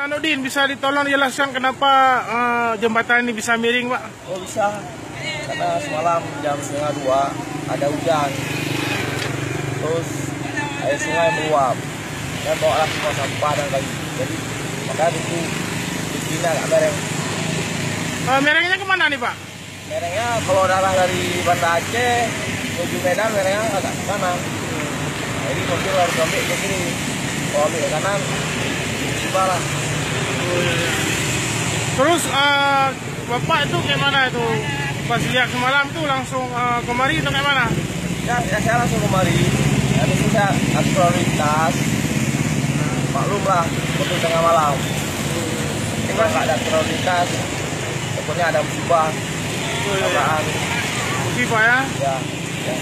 Nurdin, bisa ditolong jelaskan kenapa jembatan ini bisa miring, Pak? Oh bisa, karena semalam jam 1:30 ada hujan, terus air sungai meluap dan bawa semua sampah dan kayu. Jadi maka itu bikinnya agak mereng. Merengnya kemana nih, Pak? Merengnya kalau darah dari Banda Aceh menuju Medan, merengnya agak ke kanan. Jadi mobil harus ambil ke kiri. Kalau ambil ke kanan, parah. Terus Bapak itu gimana itu? Pas lihat semalam tuh langsung kemari atau gimana? Ya, saya langsung kemari. Habis itu saya atur prioritas. Maklum lah, waktu tengah malam. Kalau nggak ada prioritas, takutnya ada musibah. Musibah ya? Ya, ya.